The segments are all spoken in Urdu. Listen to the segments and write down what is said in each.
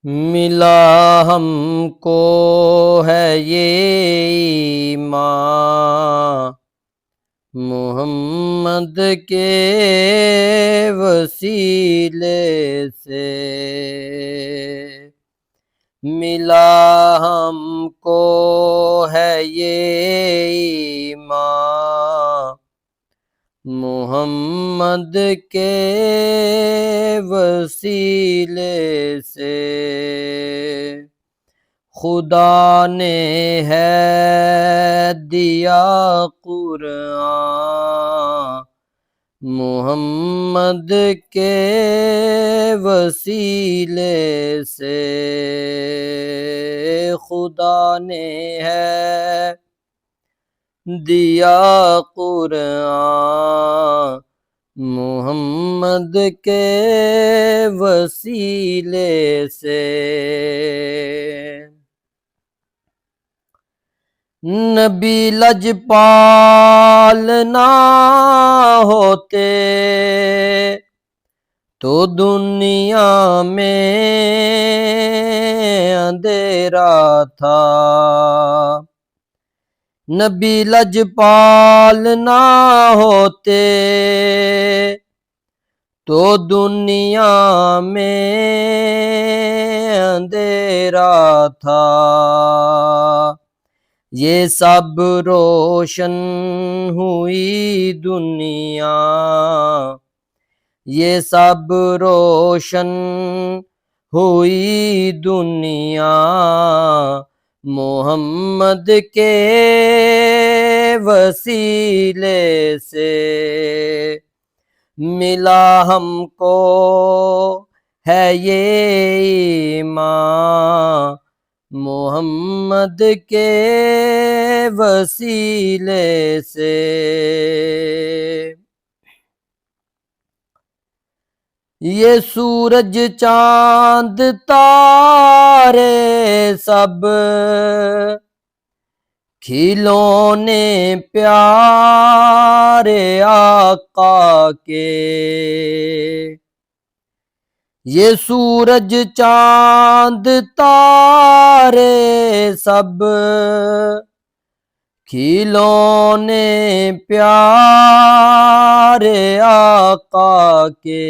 ملا ہم کو ہے یہ ایمان محمد کے وسیلے سے، ملا ہم کو ہے یہ ایمان محمد کے وسیلے سے، خدا نے ہے دیا قرآن محمد کے وسیلے سے، خدا نے ہے دیا قرآن محمد کے وسیلے سے، نبی لجپال نہ ہوتے تو دنیا میں اندھیرا تھا، نبی لجپال نہ ہوتے تو دنیا میں اندھیرا تھا، یہ سب روشن ہوئی دنیا، یہ سب روشن ہوئی دنیا محمد کے وسیلے سے، ملا ہم کو ہے یہ ایمان محمد کے وسیلے سے، یہ سورج چاند تارے سب کھلونے پیارے آقا کے، یہ سورج چاند تارے سب کھلونے پیارے آقا کے،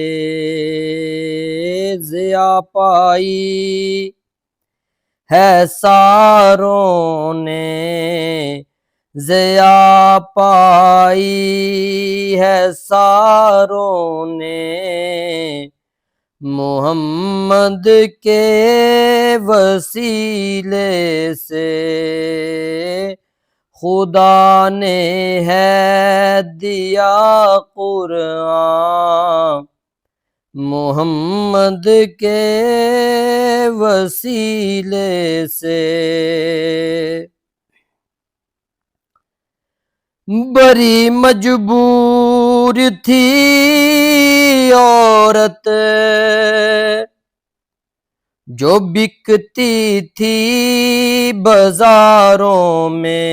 ضیا پائی ہے ساروں نے، ضیا پائی ہے ساروں نے محمد کے وسیلے سے، خدا نے ہے دیا قرآن محمد کے وسیلے سے، بڑی مجبور تھی عورت جو بکتی تھی بازاروں میں،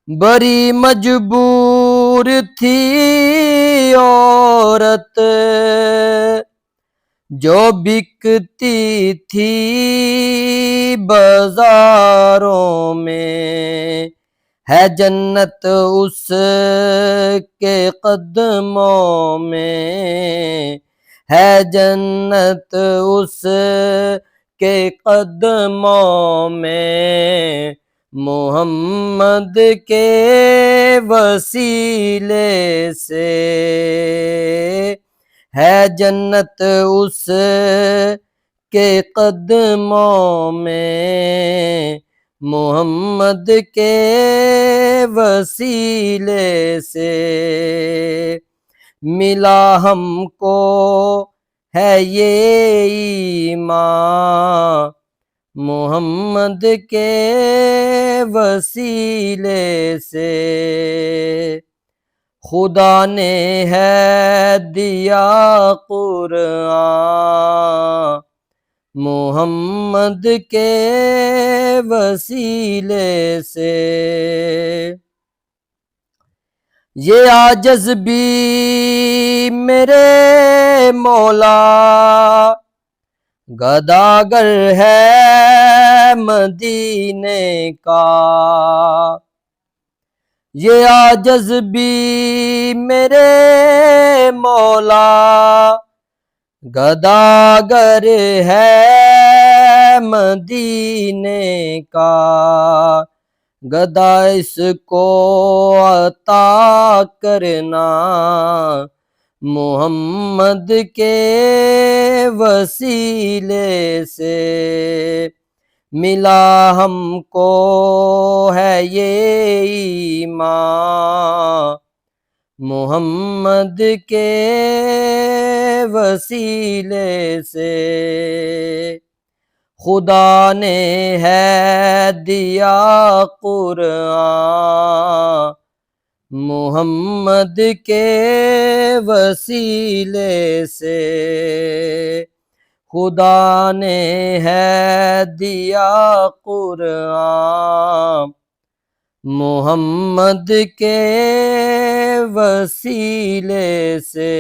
بڑی مجبور تھی عورت جو بکتی تھی بازاروں میں، ہے جنت اس کے قدموں میں، ہے جنت اس کے قدموں میں محمد کے وسیلے سے، ہے جنت اس کے قدموں میں محمد کے وسیلے سے، ملا ہم کو ہے یہ ایمان محمد کے وسیلے سے، خدا نے ہے دیا قرآن محمد کے وسیلے سے، یہ عاجز بھی میرے مولا گداگر ہے مدینے کا، یہ عاجز بھی میرے مولا گداگر ہے مدینے کا، گدا اس کو عطا کرنا محمد کے وسیلے سے، ملا ہم کو ہے یہ ایمان محمد کے وسیلے سے، خدا نے ہے دیا قرآن محمد کے وسیلے سے، خدا نے ہے دیا قرآن محمد کے وسیلے سے۔